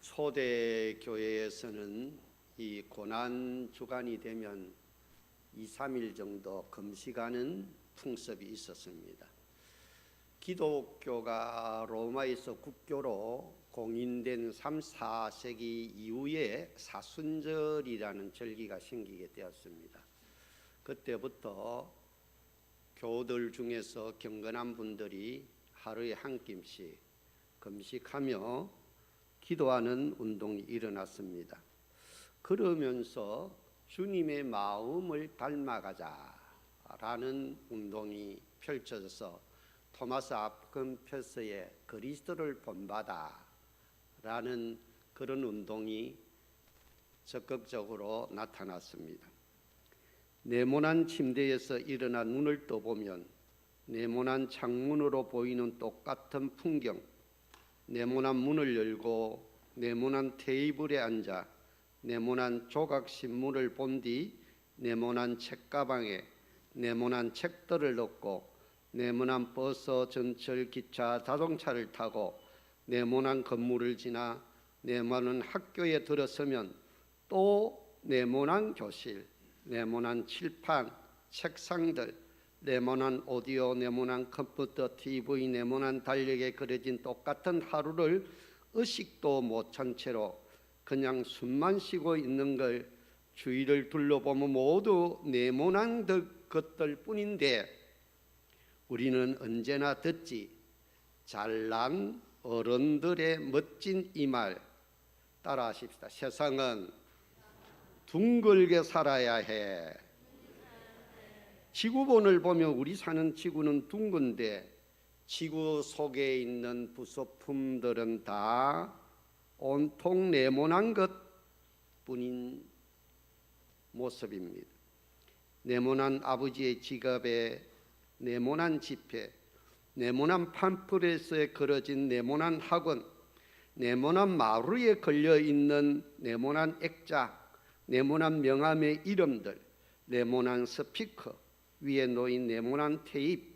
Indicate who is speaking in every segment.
Speaker 1: 초대 교회에서는 이 고난 주간이 되면 2, 3일 정도 금식하는 풍습이 있었습니다. 기독교가 로마에서 국교로 공인된 3, 4세기 이후에 사순절이라는 절기가 생기게 되었습니다. 그때부터 교우들 중에서 경건한 분들이 하루에 한 끼씩 금식하며 기도하는 운동이 일어났습니다. 그러면서 주님의 마음을 닮아가자라는 운동이 펼쳐져서 토마스 아퀴나스의 그리스도를 본받아라는 그런 운동이 적극적으로 나타났습니다. 네모난 침대에서 일어나 눈을 떠보면 네모난 창문으로 보이는 똑같은 풍경, 네모난 문을 열고 네모난 테이블에 앉아 네모난 조각 신문을 본 뒤 네모난 책가방에 네모난 책들을 넣고 네모난 버스, 전철, 기차, 자동차를 타고 네모난 건물을 지나 네모난 학교에 들어서면 또 네모난 교실, 네모난 칠판, 책상들, 네모난 오디오, 네모난 컴퓨터, TV, 네모난 달력에 그려진 똑같은 하루를 의식도 못한 채로 그냥 숨만 쉬고 있는 걸 주위를 둘러보면 모두 네모난 것들 뿐인데 우리는 언제나 듣지. 잘난 어른들의 멋진 이 말 따라하십시다. 세상은 둥글게 살아야 해. 지구본을 보면 우리 사는 지구는 둥근데 지구 속에 있는 부속품들은 다 온통 네모난 것뿐인 모습입니다. 네모난 아버지의 지갑에 네모난 지폐, 네모난 팜플렛에 그려진 네모난 학원, 네모난 마루에 걸려있는 네모난 액자, 네모난 명함의 이름들, 네모난 스피커, 위에 놓인 네모난 테이프,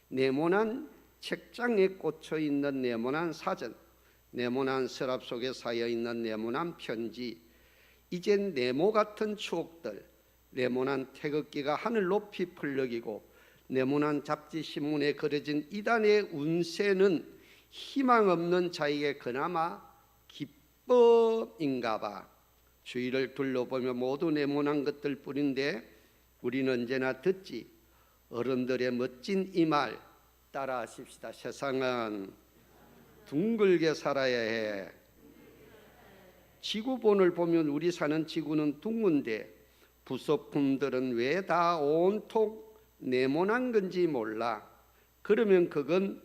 Speaker 1: 네모난 책장에 꽂혀있는 네모난 사전, 네모난 서랍 속에 쌓여있는 네모난 편지, 이젠 네모 같은 추억들, 네모난 태극기가 하늘 높이 펄럭이고 네모난 잡지 신문에 그려진 이단의 운세는 희망 없는 자에게 그나마 기쁨인가 봐. 주위를 둘러보며 모두 네모난 것들 뿐인데 우리는 언제나 듣지. 어른들의 멋진 이 말 따라하십시다. 세상은 둥글게 살아야 해. 지구본을 보면 우리 사는 지구는 둥근데 부속품들은 왜 다 온통 네모난 건지 몰라. 그러면 그건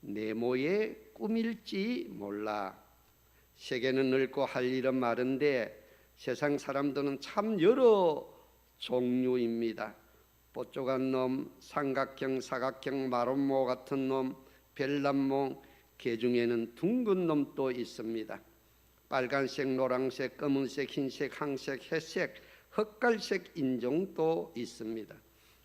Speaker 1: 네모의 꿈일지 몰라. 세계는 넓고 할 일은 많은데 세상 사람들은 참 여러 종류입니다. 뽀쪽한 놈, 삼각형, 사각형, 마름모 같은 놈, 별남몽, 개 중에는 둥근 놈도 있습니다. 빨간색, 노란색, 검은색, 흰색, 황색, 회색, 흑갈색 인종도 있습니다.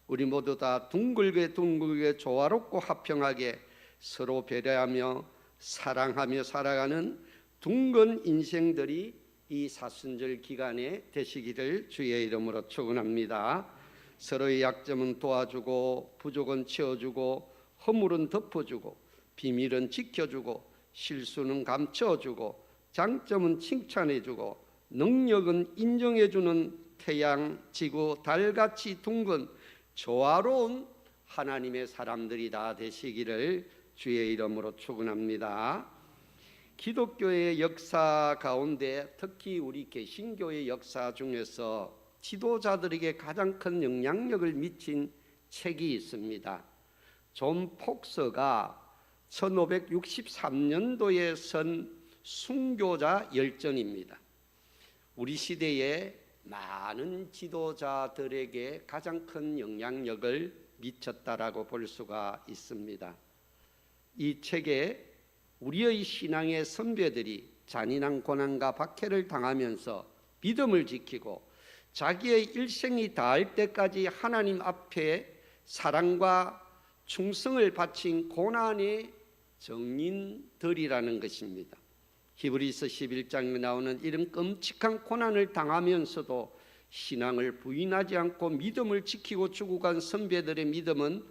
Speaker 1: 우리 모두 다 둥글게 조화롭고 화평하게 서로 배려하며 사랑하며 살아가는 둥근 인생들이 이 사순절 기간에 되시기를 주의 이름으로 축원합니다. 서로의 약점은 도와주고 부족은 채워주고 허물은 덮어주고 비밀은 지켜주고 실수는 감춰주고 장점은 칭찬해주고 능력은 인정해주는 태양, 지구, 달같이 둥근 조화로운 하나님의 사람들이 다 되시기를 주의 이름으로 축원합니다. 기독교의 역사 가운데 특히 우리 개신교의 역사 중에서 지도자들에게 가장 큰 영향력을 미친 책이 있습니다. 존 폭서가 1563년도에 쓴 순교자 열전입니다. 우리 시대에 많은 지도자들에게 가장 큰 영향력을 미쳤다라고 볼 수가 있습니다. 이 책에 우리의 신앙의 선배들이 잔인한 고난과 박해를 당하면서 믿음을 지키고 자기의 일생이 다할 때까지 하나님 앞에 사랑과 충성을 바친 고난의 정인들이라는 것입니다. 히브리서 11장에 나오는 이런 끔찍한 고난을 당하면서도 신앙을 부인하지 않고 믿음을 지키고 죽어간 선배들의 믿음은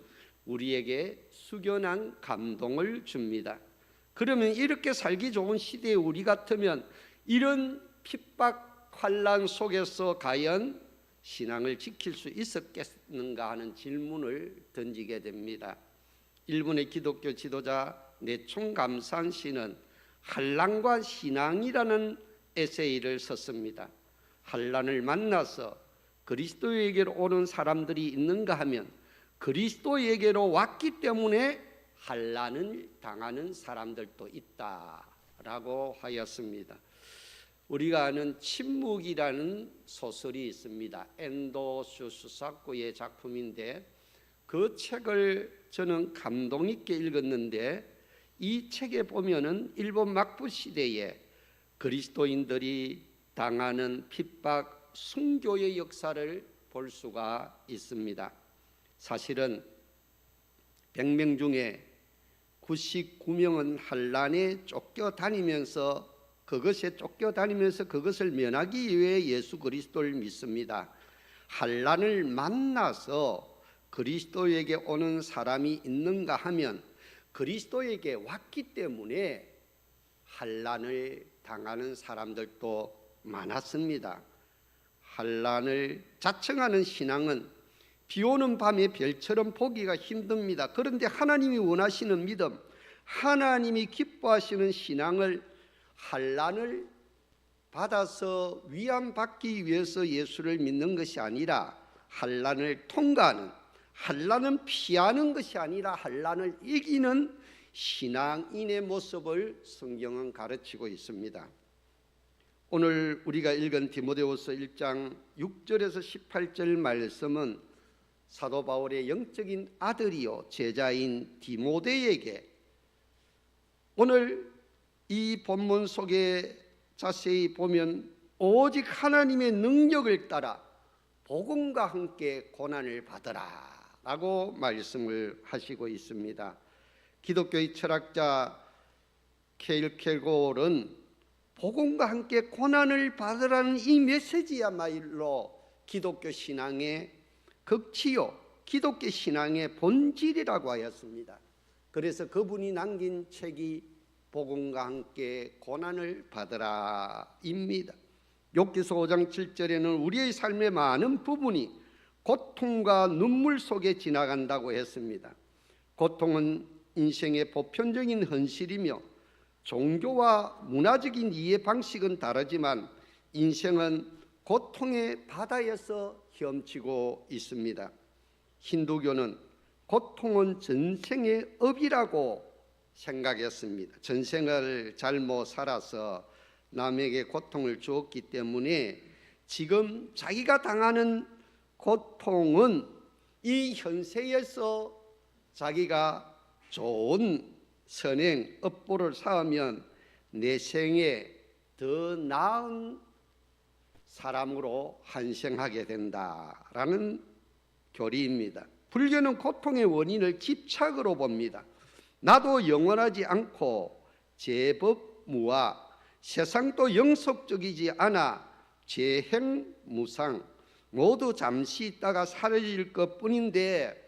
Speaker 1: 우리에게 숙연한 감동을 줍니다. 그러면 이렇게 살기 좋은 시대에 우리 같으면 이런 핍박 환난 속에서 과연 신앙을 지킬 수 있었겠는가 하는 질문을 던지게 됩니다. 일본의 기독교 지도자 내총감산 씨는 환난과 신앙이라는 에세이를 썼습니다. 환난을 만나서 그리스도에게로 오는 사람들이 있는가 하면 그리스도에게로 왔기 때문에 환난을 당하는 사람들도 있다라고 하였습니다. 우리가 아는 침묵이라는 소설이 있습니다. 엔도 슈수사쿠의 작품인데 그 책을 저는 감동 있게 읽었는데 이 책에 보면은 일본 막부 시대에 그리스도인들이 당하는 핍박, 순교의 역사를 볼 수가 있습니다. 사실은 100명 중에 99명은 환난에 쫓겨다니면서 그것을 면하기 위해 예수 그리스도를 믿습니다. 환난을 만나서 그리스도에게 오는 사람이 있는가 하면 그리스도에게 왔기 때문에 환난을 당하는 사람들도 많았습니다. 환난을 자청하는 신앙은 비 오는 밤에 별처럼 보기가 힘듭니다. 그런데 하나님이 원하시는 믿음, 하나님이 기뻐하시는 신앙을 환난을 받아서 위안받기 위해서 예수를 믿는 것이 아니라 환난을 통과하는, 환난은 피하는 것이 아니라 환난을 이기는 신앙인의 모습을 성경은 가르치고 있습니다. 오늘 우리가 읽은 디모데후서 1장 6절에서 18절 말씀은 사도 바울의 영적인 아들이요 제자인 디모데에게 오늘 이 본문 속에 자세히 보면 오직 하나님의 능력을 따라 복음과 함께 고난을 받으라 라고 말씀을 하시고 있습니다. 기독교의 철학자 케일케고르는 복음과 함께 고난을 받으라는 이 메시지야말로 기독교 신앙의 극치요, 기독교 신앙의 본질이라고 하였습니다. 그래서 그분이 남긴 책이 복음과 함께 고난을 받으라입니다. 욥기서 5장 7절에는 우리의 삶의 많은 부분이 고통과 눈물 속에 지나간다고 했습니다. 고통은 인생의 보편적인 현실이며 종교와 문화적인 이해 방식은 다르지만 인생은 고통의 바다에서 헤엄치고 있습니다. 힌두교는 고통은 전생의 업이라고 생각했습니다. 전생을 잘못 살아서 남에게 고통을 주었기 때문에 지금 자기가 당하는 고통은 이 현세에서 자기가 좋은 선행, 업보를 쌓으면 내 생에 더 나은 사람으로 환생하게 된다라는 교리입니다. 불교는 고통의 원인을 집착으로 봅니다. 나도 영원하지 않고 제법무와 세상도 영속적이지 않아 재행무상 모두 잠시 있다가 사라질 것뿐인데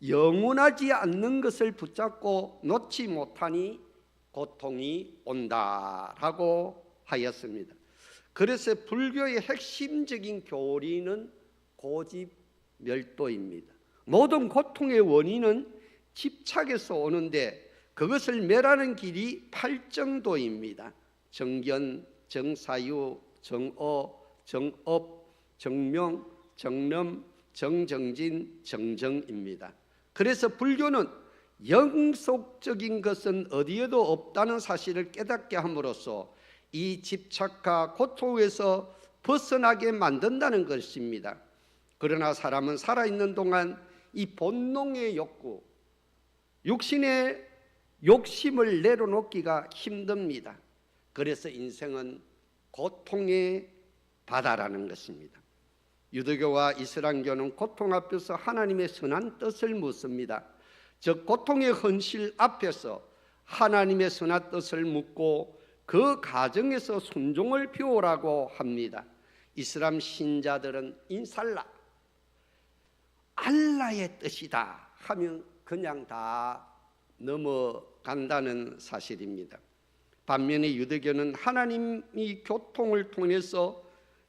Speaker 1: 영원하지 않는 것을 붙잡고 놓지 못하니 고통이 온다라고 하였습니다. 그래서 불교의 핵심적인 교리는 고집멸도입니다. 모든 고통의 원인은 집착에서 오는데 그것을 멸하는 길이 팔정도입니다. 정견, 정사유, 정어, 정업, 정명, 정lâm, 정정진, 정정입니다. 그래서 불교는 영속적인 것은 어디에도 없다는 사실을 깨닫게 함으로써 이 집착과 고통에서 벗어나게 만든다는 것입니다. 그러나 사람은 살아있는 동안 이 본능의 욕구, 육신의 욕심을 내려놓기가 힘듭니다. 그래서 인생은 고통의 바다라는 것입니다. 유대교와 이슬람교는 고통 앞에서 하나님의 선한 뜻을 묻습니다. 즉 고통의 현실 앞에서 하나님의 선한 뜻을 묻고 그 가정에서 순종을 배우라고 합니다. 이슬람 신자들은 인살라, 알라의 뜻이다 하면 그냥 다 넘어간다는 사실입니다. 반면에 유대교는 하나님이 교통을 통해서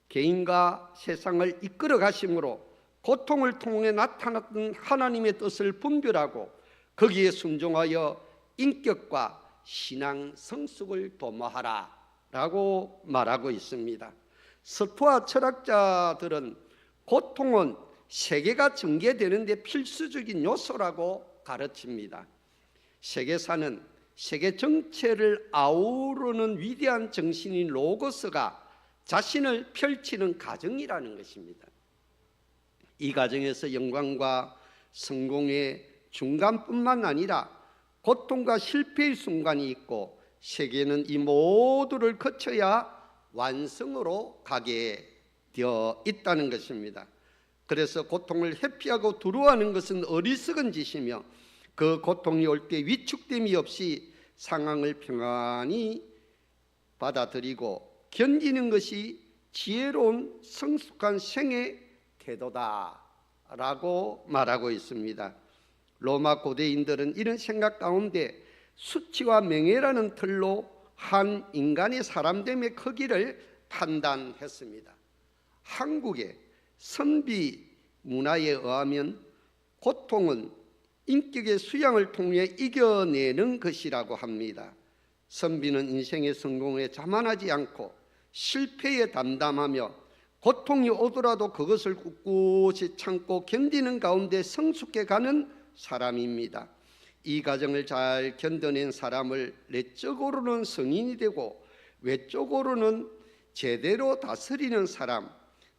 Speaker 1: 개인과 세상을 이끌어 가심으로 고통을 통해 나타났던 하나님의 뜻을 분별하고 거기에 순종하여 인격과 신앙 성숙을 도모하라 라고 말하고 있습니다. 스토아 철학자들은 고통은 세계가 전개되는 데 필수적인 요소라고 가르칩니다. 세계사는 세계 전체를 아우르는 위대한 정신인 로고스가 자신을 펼치는 과정이라는 것입니다. 이 과정에서 영광과 성공의 중간뿐만 아니라 고통과 실패의 순간이 있고 세계는 이 모두를 거쳐야 완성으로 가게 되어 있다는 것입니다. 그래서 고통을 회피하고 두려워하는 것은 어리석은 짓이며 그 고통이 올 때 위축됨이 없이 상황을 평안히 받아들이고 견디는 것이 지혜로운 성숙한 생의 태도다라고 말하고 있습니다. 로마 고대인들은 이런 생각 가운데 수치와 명예라는 틀로 한 인간의 사람됨의 크기를 판단했습니다. 한국의 선비 문화에 의하면 고통은 인격의 수양을 통해 이겨내는 것이라고 합니다. 선비는 인생의 성공에 자만하지 않고 실패에 담담하며 고통이 오더라도 그것을 꿋꿋이 참고 견디는 가운데 성숙해가는 사람입니다. 이 과정을 잘 견뎌낸 사람을 내적으로는 성인이 되고 외적으로는 제대로 다스리는 사람,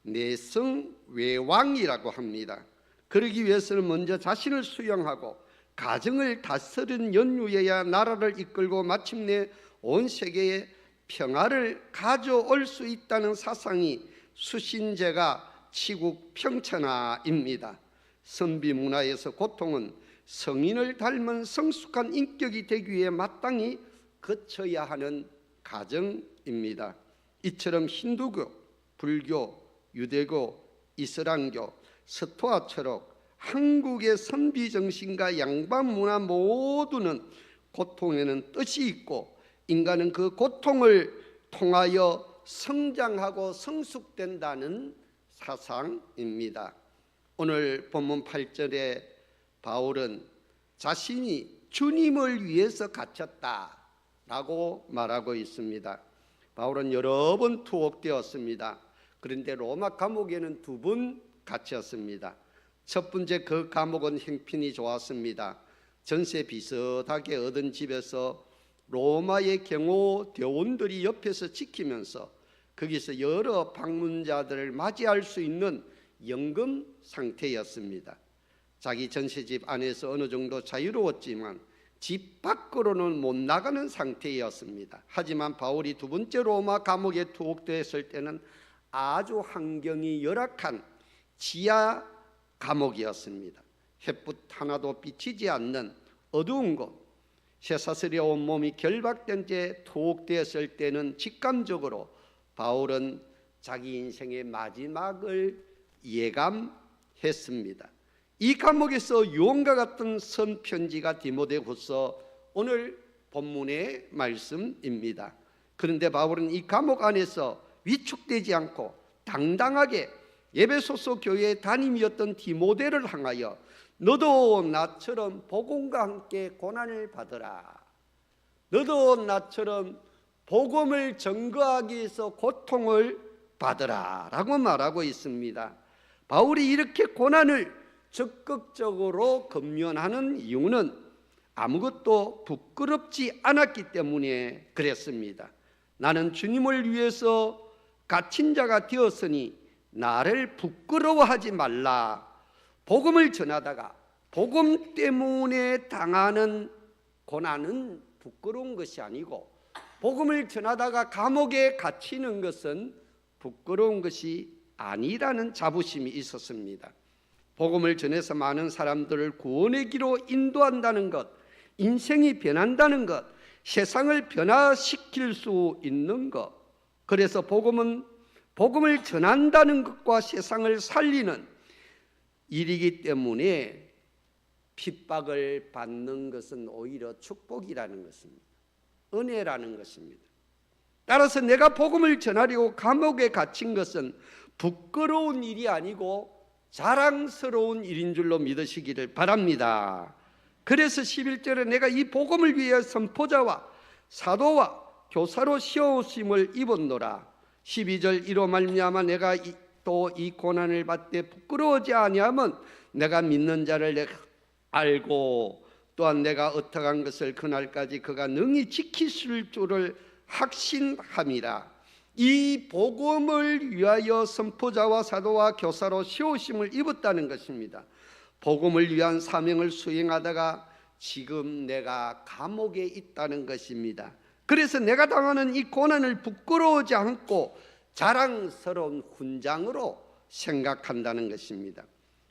Speaker 1: 내성외왕이라고 합니다. 그러기 위해서는 먼저 자신을 수용하고 가정을 다스리는 연유해야 나라를 이끌고 마침내 온 세계에 평화를 가져올 수 있다는 사상이 수신제가 치국 평천하입니다. 선비 문화에서 고통은 성인을 닮은 성숙한 인격이 되기 위해 마땅히 거쳐야 하는 과정입니다. 이처럼 힌두교, 불교, 유대교, 이슬람교, 스토아처럼 한국의 선비 정신과 양반 문화 모두는 고통에는 뜻이 있고 인간은 그 고통을 통하여 성장하고 성숙된다는 사상입니다. 오늘 본문 8절에 바울은 자신이 주님을 위해서 갇혔다라고 말하고 있습니다. 바울은 여러 번 투옥되었습니다. 그런데 로마 감옥에는 2번 갇혔습니다. 첫 번째 그 감옥은 형편이 좋았습니다. 전세 비슷하게 얻은 집에서 로마의 경호 대원들이 옆에서 지키면서 거기서 여러 방문자들을 맞이할 수 있는 연금 상태였습니다. 자기 전세집 안에서 어느 정도 자유로웠지만 집 밖으로는 못 나가는 상태였습니다. 하지만 바울이 2번째 로마 감옥에 투옥되었을 때는 아주 환경이 열악한 지하 감옥이었습니다. 햇빛 하나도 비치지 않는 어두운 곳, 쇠사슬에 온몸이 결박된 채 투옥되었을 때는 직감적으로 바울은 자기 인생의 마지막을 예감했습니다. 이 감옥에서 유언과 같은 선편지가 디모데후서 오늘 본문의 말씀입니다. 그런데 바울은 이 감옥 안에서 위축되지 않고 당당하게 에베소서 교회의 담임이었던 디모데를 향하여 너도 나처럼 복음과 함께 고난을 받으라. 너도 나처럼 복음을 전거하기 위해서 고통을 받으라 라고 말하고 있습니다. 바울이 이렇게 고난을 적극적으로 금연하는 이유는 아무것도 부끄럽지 않았기 때문에 그랬습니다. 나는 주님을 위해서 갇힌 자가 되었으니 나를 부끄러워하지 말라. 복음을 전하다가 복음 때문에 당하는 고난은 부끄러운 것이 아니고 복음을 전하다가 감옥에 갇히는 것은 부끄러운 것이 아니라는 자부심이 있었습니다. 복음을 전해서 많은 사람들을 구원의 길로 인도한다는 것, 인생이 변한다는 것, 세상을 변화시킬 수 있는 것. 그래서 복음을 전한다는 것과 세상을 살리는 일이기 때문에 핍박을 받는 것은 오히려 축복이라는 것입니다. 은혜라는 것입니다. 따라서 내가 복음을 전하려고 감옥에 갇힌 것은 부끄러운 일이 아니고 자랑스러운 일인 줄로 믿으시기를 바랍니다. 그래서 11절에 내가 이 복음을 위해 선포자와 사도와 교사로 씌우심을 입었노라. 12절 이로 말미암아 내가 또 이 고난을 받되 부끄러워하지 아니하면 내가 믿는 자를 내가 알고 또한 내가 어떠한 것을 그날까지 그가 능히 지키실 줄을 확신함이라. 이 복음을 위하여 선포자와 사도와 교사로 씌우심을 입었다는 것입니다. 복음을 위한 사명을 수행하다가 지금 내가 감옥에 있다는 것입니다. 그래서 내가 당하는 이 고난을 부끄러워하지 않고 자랑스러운 훈장으로 생각한다는 것입니다.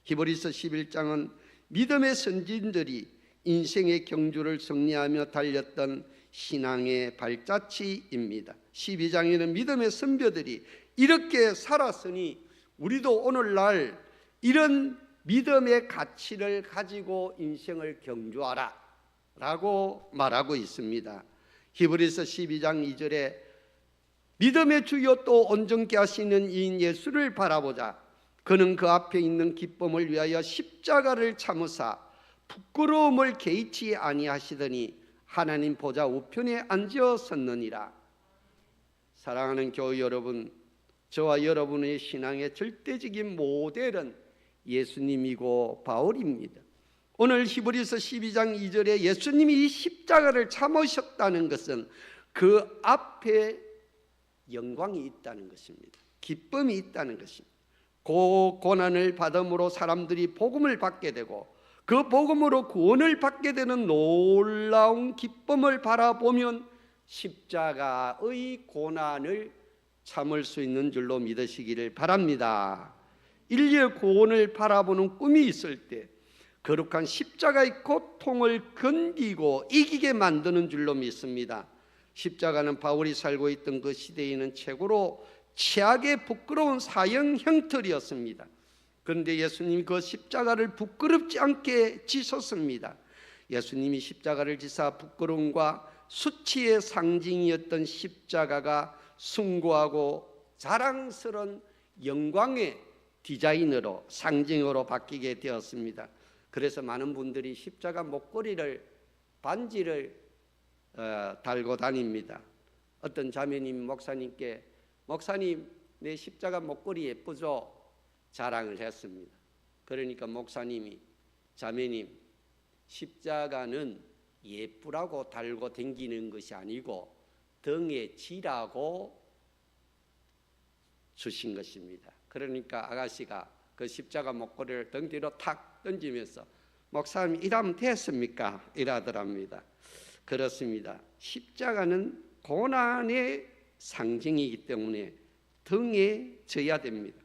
Speaker 1: 히브리서 11장은 믿음의 선진들이 인생의 경주를 정리하며 달렸던 신앙의 발자취입니다. 12장에는 믿음의 선배들이 이렇게 살았으니 우리도 오늘날 이런 믿음의 가치를 가지고 인생을 경주하라 라고 말하고 있습니다. 히브리서 12장 2절에 믿음의 주요 또 온전케 하시는 이인 예수를 바라보자. 그는 그 앞에 있는 기쁨을 위하여 십자가를 참으사 부끄러움을 개의치 아니하시더니 하나님 보좌 우편에 앉으셨느니라. 사랑하는 교회 여러분, 저와 여러분의 신앙의 절대적인 모델은 예수님이고 바울입니다. 오늘 히브리서 12장 2절에 예수님이 이 십자가를 참으셨다는 것은 그 앞에 영광이 있다는 것입니다. 기쁨이 있다는 것입니다. 고난을 받음으로 사람들이 복음을 받게 되고 그 복음으로 구원을 받게 되는 놀라운 기쁨을 바라보면 십자가의 고난을 참을 수 있는 줄로 믿으시기를 바랍니다. 인류의 구원을 바라보는 꿈이 있을 때 거룩한 십자가의 고통을 견디고 이기게 만드는 줄로 믿습니다. 십자가는 바울이 살고 있던 그 시대에는 최고로 최악의 부끄러운 사형 형틀이었습니다. 그런데 예수님이 그 십자가를 부끄럽지 않게 지셨습니다. 예수님이 십자가를 지사 부끄러움과 수치의 상징이었던 십자가가 숭고하고 자랑스러운 영광의 디자인으로 상징으로 바뀌게 되었습니다. 그래서 많은 분들이 십자가 목걸이를 반지를 달고 다닙니다. 어떤 자매님 목사님께 목사님 내 십자가 목걸이 예쁘죠? 자랑을 했습니다. 그러니까 목사님이 자매님 십자가는 예쁘라고 달고 다니는 것이 아니고 등에 지라고 주신 것입니다. 그러니까 아가씨가 그 십자가 목걸이를 등 뒤로 탁 던지면서 목사님 이러면 됐습니까? 이러더랍니다. 그렇습니다. 십자가는 고난의 상징이기 때문에 등에 져야 됩니다.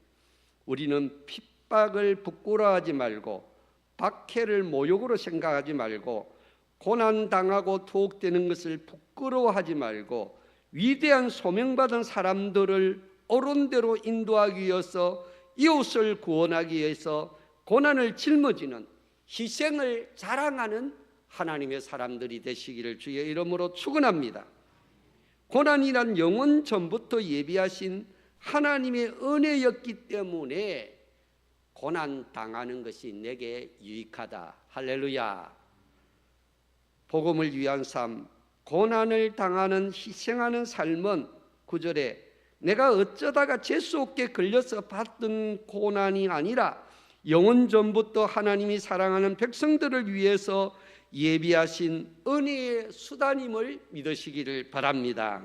Speaker 1: 우리는 핍박을 부끄러워하지 말고 박해를 모욕으로 생각하지 말고 고난당하고 투옥되는 것을 부끄러워하지 말고 위대한 소명받은 사람들을 옳은 대로 인도하기 위해서 이웃을 구원하기 위해서 고난을 짊어지는 희생을 자랑하는 하나님의 사람들이 되시기를 주의 이름으로 축원합니다. 고난이란 영원 전부터 예비하신 하나님의 은혜였기 때문에 고난 당하는 것이 내게 유익하다. 할렐루야. 복음을 위한 삶, 고난을 당하는 희생하는 삶은 9절에 내가 어쩌다가 재수 없게 걸려서 받은 고난이 아니라 영원 전부터 하나님이 사랑하는 백성들을 위해서 예비하신 은혜의 수단임을 믿으시기를 바랍니다.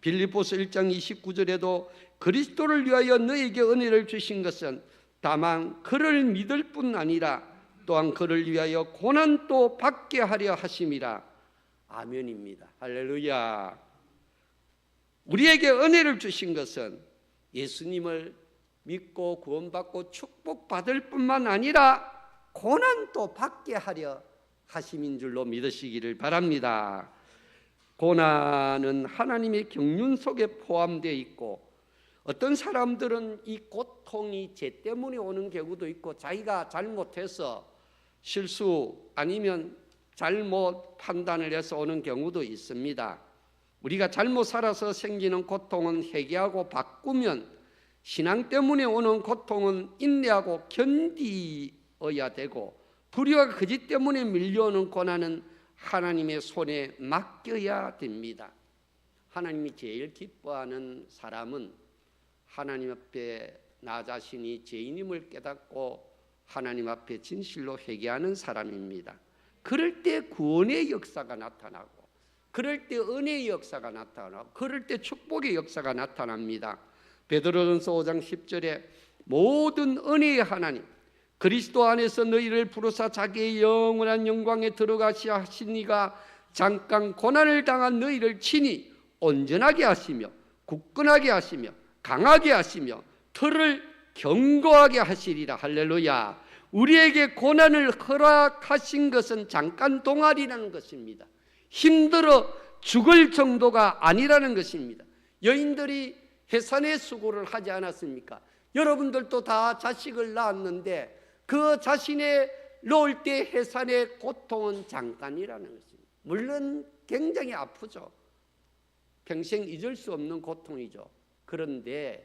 Speaker 1: 빌립보서 1장 29절에도 그리스도를 위하여 너에게 은혜를 주신 것은 다만 그를 믿을 뿐 아니라 또한 그를 위하여 고난도 받게 하려 하심이라. 아멘입니다. 할렐루야. 우리에게 은혜를 주신 것은 예수님을 믿고 구원받고 축복받을 뿐만 아니라 고난도 받게 하려 하심인 줄로 믿으시기를 바랍니다. 고난은 하나님의 경륜 속에 포함되어 있고, 어떤 사람들은 이 고통이 죄 때문에 오는 경우도 있고, 자기가 잘못해서 실수 아니면 잘못 판단을 해서 오는 경우도 있습니다. 우리가 잘못 살아서 생기는 고통은 회개하고 바꾸면, 신앙 때문에 오는 고통은 인내하고 견디어야 되고, 불의와 거짓 때문에 밀려오는 고난은 하나님의 손에 맡겨야 됩니다. 하나님이 제일 기뻐하는 사람은 하나님 앞에 나 자신이 죄인임을 깨닫고 하나님 앞에 진실로 회개하는 사람입니다. 그럴 때 구원의 역사가 나타나고, 그럴 때 은혜의 역사가 나타나고, 그럴 때 축복의 역사가 나타납니다. 베드로전서 5장 10절에 모든 은혜의 하나님 그리스도 안에서 너희를 부르사 자기의 영원한 영광에 들어가시려 하시니가 잠깐 고난을 당한 너희를 친히 온전하게 하시며 굳건하게 하시며 강하게 하시며 털을 견고하게 하시리라. 할렐루야. 우리에게 고난을 허락하신 것은 잠깐 동안이라는 것입니다. 힘들어 죽을 정도가 아니라는 것입니다. 여인들이 해산의 수고를 하지 않았습니까? 여러분들도 다 자식을 낳았는데 그 자신의 놓을 때 해산의 고통은 잠깐이라는 것입니다. 물론 굉장히 아프죠. 평생 잊을 수 없는 고통이죠. 그런데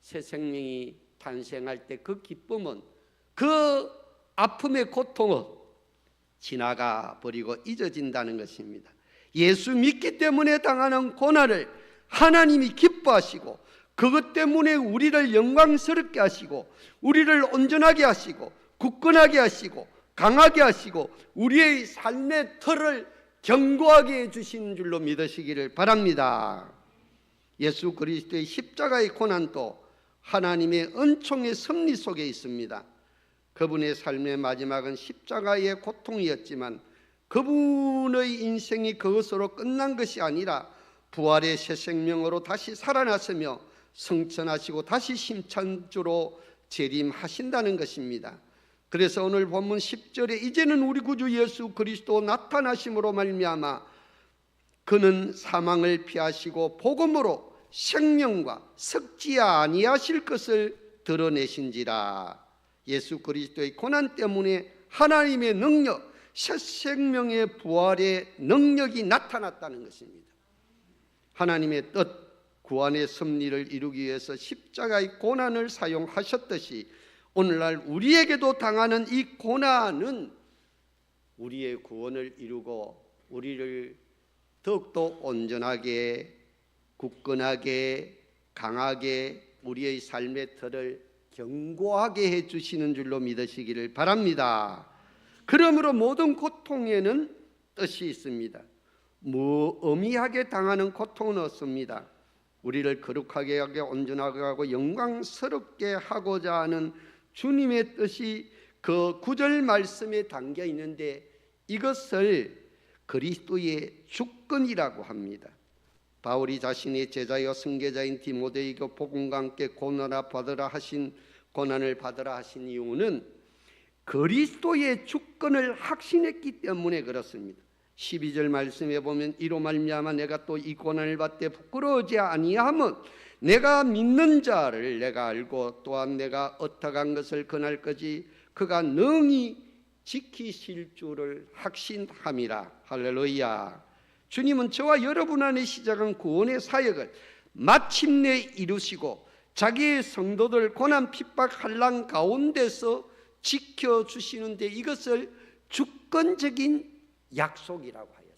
Speaker 1: 새 생명이 탄생할 때 그 기쁨은, 그 아픔의 고통은 지나가 버리고 잊어진다는 것입니다. 예수 믿기 때문에 당하는 고난을 하나님이 기뻐하시고, 그것 때문에 우리를 영광스럽게 하시고, 우리를 온전하게 하시고, 굳건하게 하시고, 강하게 하시고, 우리의 삶의 털을 견고하게 해주시는 줄로 믿으시기를 바랍니다. 예수 그리스도의 십자가의 고난도 하나님의 은총의 섭리 속에 있습니다. 그분의 삶의 마지막은 십자가의 고통이었지만 그분의 인생이 그것으로 끝난 것이 아니라 부활의 새 생명으로 다시 살아났으며 성천하시고 다시 심판주로 재림하신다는 것입니다. 그래서 오늘 본문 10절에 이제는 우리 구주 예수 그리스도 나타나심으로 말미암아 그는 사망을 피하시고 복음으로 생명과 썩지 아니하실 것을 드러내신지라. 예수 그리스도의 고난 때문에 하나님의 능력, 새 생명의 부활의 능력이 나타났다는 것입니다. 하나님의 뜻, 구원의 섭리를 이루기 위해서 십자가의 고난을 사용하셨듯이 오늘날 우리에게도 당하는 이 고난은 우리의 구원을 이루고 우리를 더욱더 온전하게, 굳건하게, 강하게, 우리의 삶의 틀을 견고하게 해주시는 줄로 믿으시기를 바랍니다. 그러므로 모든 고통에는 뜻이 있습니다. 무의미하게 당하는 고통은 없습니다. 우리를 거룩하게 하고 온전하게 하고 영광스럽게 하고자 하는 주님의 뜻이 그 9절 말씀에 담겨 있는데, 이것을 그리스도의 주권이라고 합니다. 바울이 자신의 제자여 선교자인 디모데에게 복음과 함께 고난을 받으라 하신 이유는 그리스도의 주권을 확신했기 때문에 그렇습니다. 12절 말씀에 보면 이로 말미암아 내가 또 이 고난을 받되 부끄러워하지 아니함은 내가 믿는 자를 내가 알고 또한 내가 어떠한 것을 그날까지 그가 능히 지키실 줄을 확신함이라. 할렐루야. 주님은 저와 여러분 안에 시작한 구원의 사역을 마침내 이루시고 자기의 성도들 고난 핍박 환난 가운데서 지켜주시는데, 이것을 주권적인 약속이라고 하였습니다.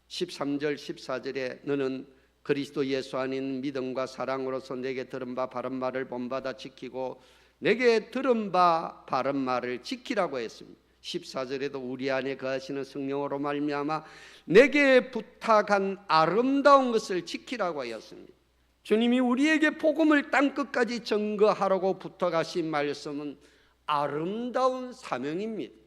Speaker 1: 13절 14절에 너는 그리스도 예수 안에 있는 믿음과 사랑으로서 내게 들은 바 바른 말을 본받아 지키고 내게 들은 바 바른 말을 지키라고 했습니다. 14절에도 우리 안에 거하시는 성령으로 말미암아 내게 부탁한 아름다운 것을 지키라고 하였습니다. 주님이 우리에게 복음을 땅끝까지 증거하라고 부탁하신 말씀은 아름다운 사명입니다.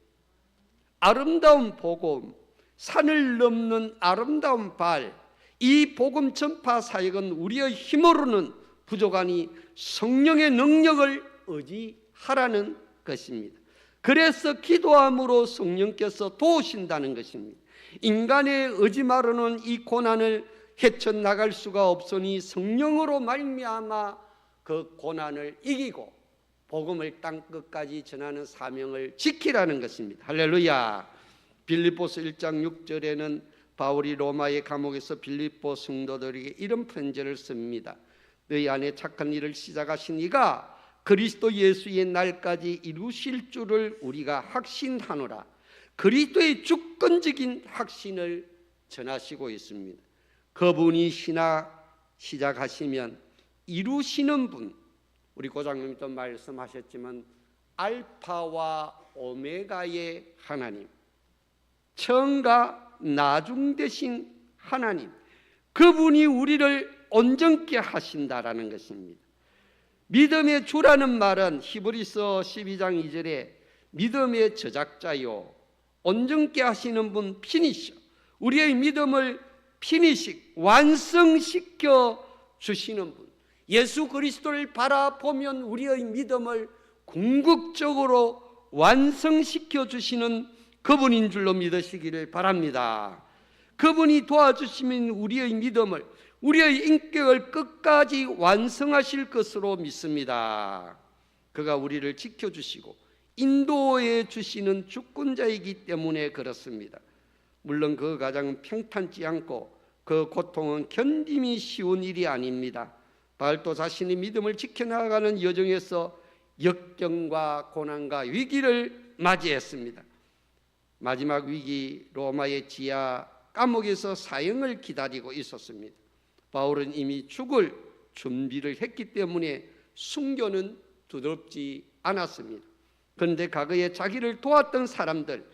Speaker 1: 아름다운 복음, 산을 넘는 아름다운 발, 이 복음 전파 사역은 우리의 힘으로는 부족하니 성령의 능력을 의지하라는 것입니다. 그래서 기도함으로 성령께서 도우신다는 것입니다. 인간의 의지만으로는 이 고난을 헤쳐나갈 수가 없으니 성령으로 말미암아 그 고난을 이기고 복음을 땅끝까지 전하는 사명을 지키라는 것입니다. 할렐루야. 빌립보서 1장 6절에는 바울이 로마의 감옥에서 빌립보 성도들에게 이런 편지를 씁니다. 너희 안에 착한 일을 시작하신 이가 그리스도 예수의 날까지 이루실 줄을 우리가 확신하노라. 그리스도의 주권적인 확신을 전하시고 있습니다. 그분이 시작하시면 이루시는 분, 우리 고장님도 말씀하셨지만 알파와 오메가의 하나님, 처음과 나중 되신 하나님, 그분이 우리를 온전케 하신다라는 것입니다. 믿음의 주라는 말은 히브리서 12장 2절에 믿음의 저작자요 온전케 하시는 분 피니셔, 우리의 믿음을 피니식 완성시켜 주시는 분, 예수 그리스도를 바라보면 우리의 믿음을 궁극적으로 완성시켜 주시는 그분인 줄로 믿으시기를 바랍니다. 그분이 도와주시면 우리의 믿음을, 우리의 인격을 끝까지 완성하실 것으로 믿습니다. 그가 우리를 지켜주시고 인도해 주시는 주권자이기 때문에 그렇습니다. 물론 그 가장 평탄치 않고 그 고통은 견딤이 쉬운 일이 아닙니다. 바울도 자신의 믿음을 지켜나가는 여정에서 역경과 고난과 위기를 맞이했습니다. 마지막 위기 로마의 지하 감옥에서 사형을 기다리고 있었습니다. 바울은 이미 죽을 준비를 했기 때문에 순교는 두렵지 않았습니다. 그런데 과거에 자기를 도왔던 사람들,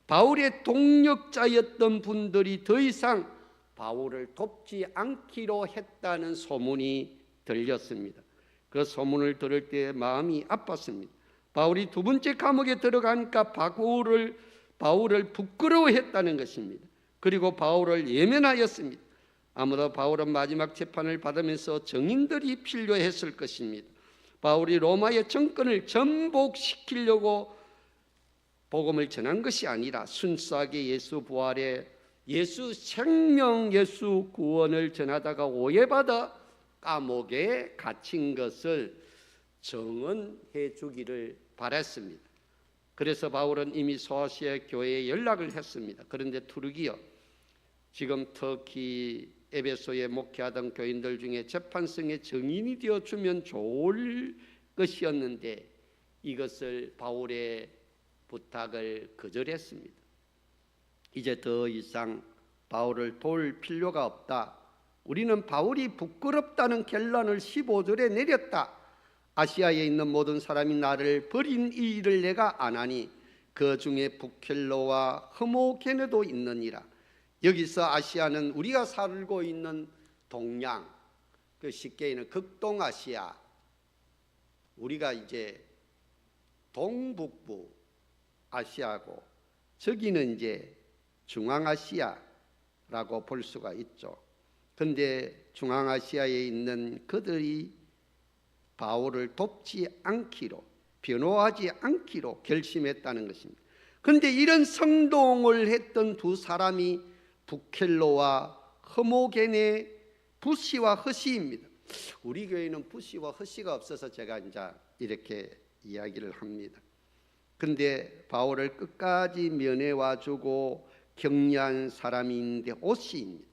Speaker 1: 바울의 동력자였던 분들이 더 이상 바울을 돕지 않기로 했다는 소문이 들렸습니다. 그 소문을 들을 때 마음이 아팠습니다. 바울이 두 번째 감옥에 들어가니까 바울을 부끄러워했다는 것입니다. 그리고 바울을 예면하였습니다. 아무도 바울은 마지막 재판을 받으면서 증인들이 필요했을 것입니다. 바울이 로마의 정권을 전복시키려고 복음을 전한 것이 아니라 순수하게 예수 부활의 예수 생명, 예수 구원을 전하다가 오해받아 감옥에 갇힌 것을 증언해 주기를 바랐습니다. 그래서 바울은 이미 소아시아 교회에 연락을 했습니다. 그런데 투르기어, 지금 터키 에베소에 목회하던 교인들 중에 재판성의 증인이 되어주면 좋을 것이었는데 이것을 바울의 부탁을 거절했습니다. 이제 더 이상 바울을 도울 필요가 없다. 우리는 바울이 부끄럽다는 결론을 15절에 내렸다. 아시아에 있는 모든 사람이 나를 버린 이 일을 내가 안하니 그 중에 부켈로와 흐모게네도 있느니라. 여기서 아시아는 우리가 살고 있는 동양, 그 쉽게 얘기하는 극동아시아, 우리가 이제 동북부 아시아고 저기는 이제 중앙아시아라고 볼 수가 있죠. 그런데 중앙아시아에 있는 그들이 바울을 돕지 않기로, 변호하지 않기로 결심했다는 것입니다. 그런데 이런 성동을 했던 두 사람이 부켈로와 흐모게네, 부시와 허시입니다. 우리 교회는 부시와 허시가 없어서 제가 이제 이렇게 이야기를 합니다. 그런데 바울을 끝까지 면회와 주고 격려한 사람이 있는데 오시입니다.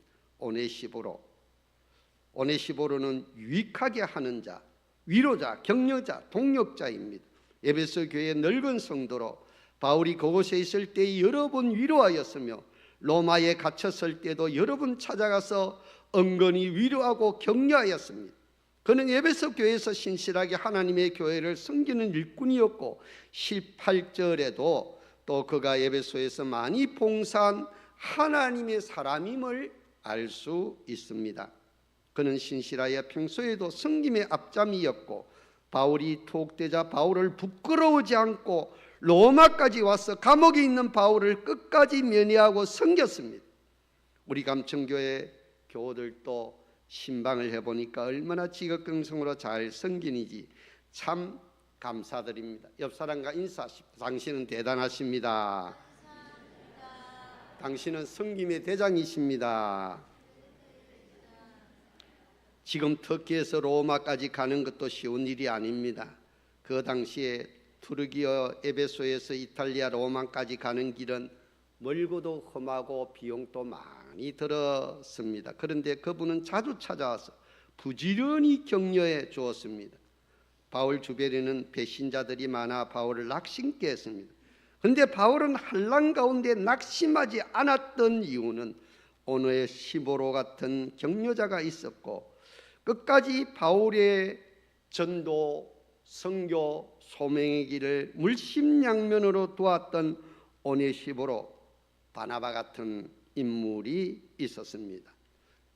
Speaker 1: 오네시보로는 유익하게 하는 자, 위로자, 격려자, 동력자입니다. 에베소 교회의 늙은 성도로 바울이 그곳에 있을 때 여러 번 위로하였으며 로마에 갇혔을 때도 여러 번 찾아가서 은근히 위로하고 격려하였습니다. 그는 에베소 교회에서 신실하게 하나님의 교회를 섬기는 일꾼이었고 18절에도 또 그가 에베소에서 많이 봉사한 하나님의 사람임을 알 수 있습니다. 그는 신실하여 평소에도 섬김의 앞잠이었고 바울이 투옥되자 바울을 부끄러우지 않고 로마까지 와서 감옥에 있는 바울을 끝까지 면회하고 섬겼습니다. 우리 감천교회 교우들도 신방을 해보니까 얼마나 지극정성으로 잘 섬기는지 참 감사드립니다. 옆 사람과 인사하십시오. 당신은 대단하십니다. 당신은 성김의 대장이십니다. 지금 터키에서 로마까지 가는 것도 쉬운 일이 아닙니다. 그 당시에 투르기어 에베소에서 이탈리아 로마까지 가는 길은 멀고도 험하고 비용도 많이 들었습니다. 그런데 그분은 자주 찾아와서 부지런히 격려해 주었습니다. 바울 주변에는 배신자들이 많아 바울을 낙심케 했습니다. 그런데 바울은 환난 가운데 낙심하지 않았던 이유는 오너의 시보로 같은 격려자가 있었고 끝까지 바울의 전도, 선교, 소명의 길을 물심양면으로 도왔던 오네시보로 바나바 같은 인물이 있었습니다.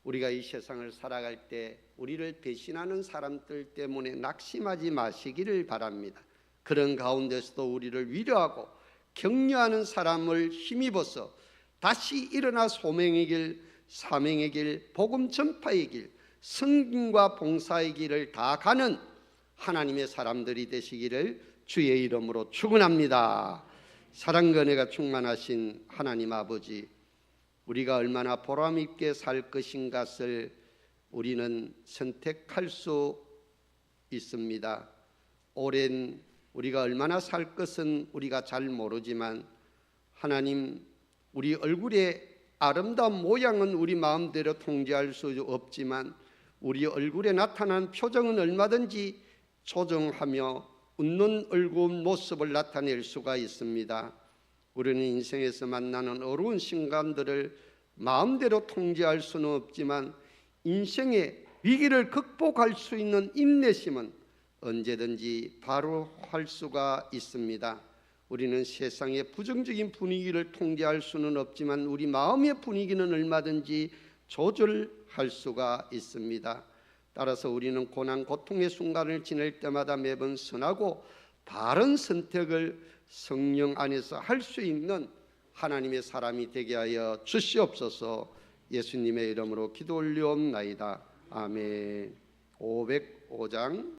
Speaker 1: 우리가 이 세상을 살아갈 때 우리를 배신하는 사람들 때문에 낙심하지 마시기를 바랍니다. 그런 가운데서도 우리를 위로하고 격려하는 사람을 힘입어서 다시 일어나 소명의 길, 사명의 길, 복음 전파의 길, 성김과 봉사의 길을 다 가는 하나님의 사람들이 되시기를 주의 이름으로 축원합니다. 사랑과 은혜가 충만하신 하나님 아버지, 우리가 얼마나 보람있게 살 것인가를 우리는 선택할 수 있습니다. 오랜 우리가 얼마나 살 것은 우리가 잘 모르지만 하나님, 우리 얼굴의 아름다운 모양은 우리 마음대로 통제할 수 없지만 우리 얼굴에 나타난 표정은 얼마든지 조정하며 웃는 얼굴 모습을 나타낼 수가 있습니다. 우리는 인생에서 만나는 어려운 순간들을 마음대로 통제할 수는 없지만 인생의 위기를 극복할 수 있는 인내심은 언제든지 바로 할 수가 있습니다. 우리는 세상의 부정적인 분위기를 통제할 수는 없지만 우리 마음의 분위기는 얼마든지 조절할 수가 있습니다. 따라서 우리는 고난 고통의 순간을 지낼 때마다 매번 선하고 바른 선택을 성령 안에서 할 수 있는 하나님의 사람이 되게 하여 주시옵소서. 예수님의 이름으로 기도 올리옵나이다. 아멘. 505장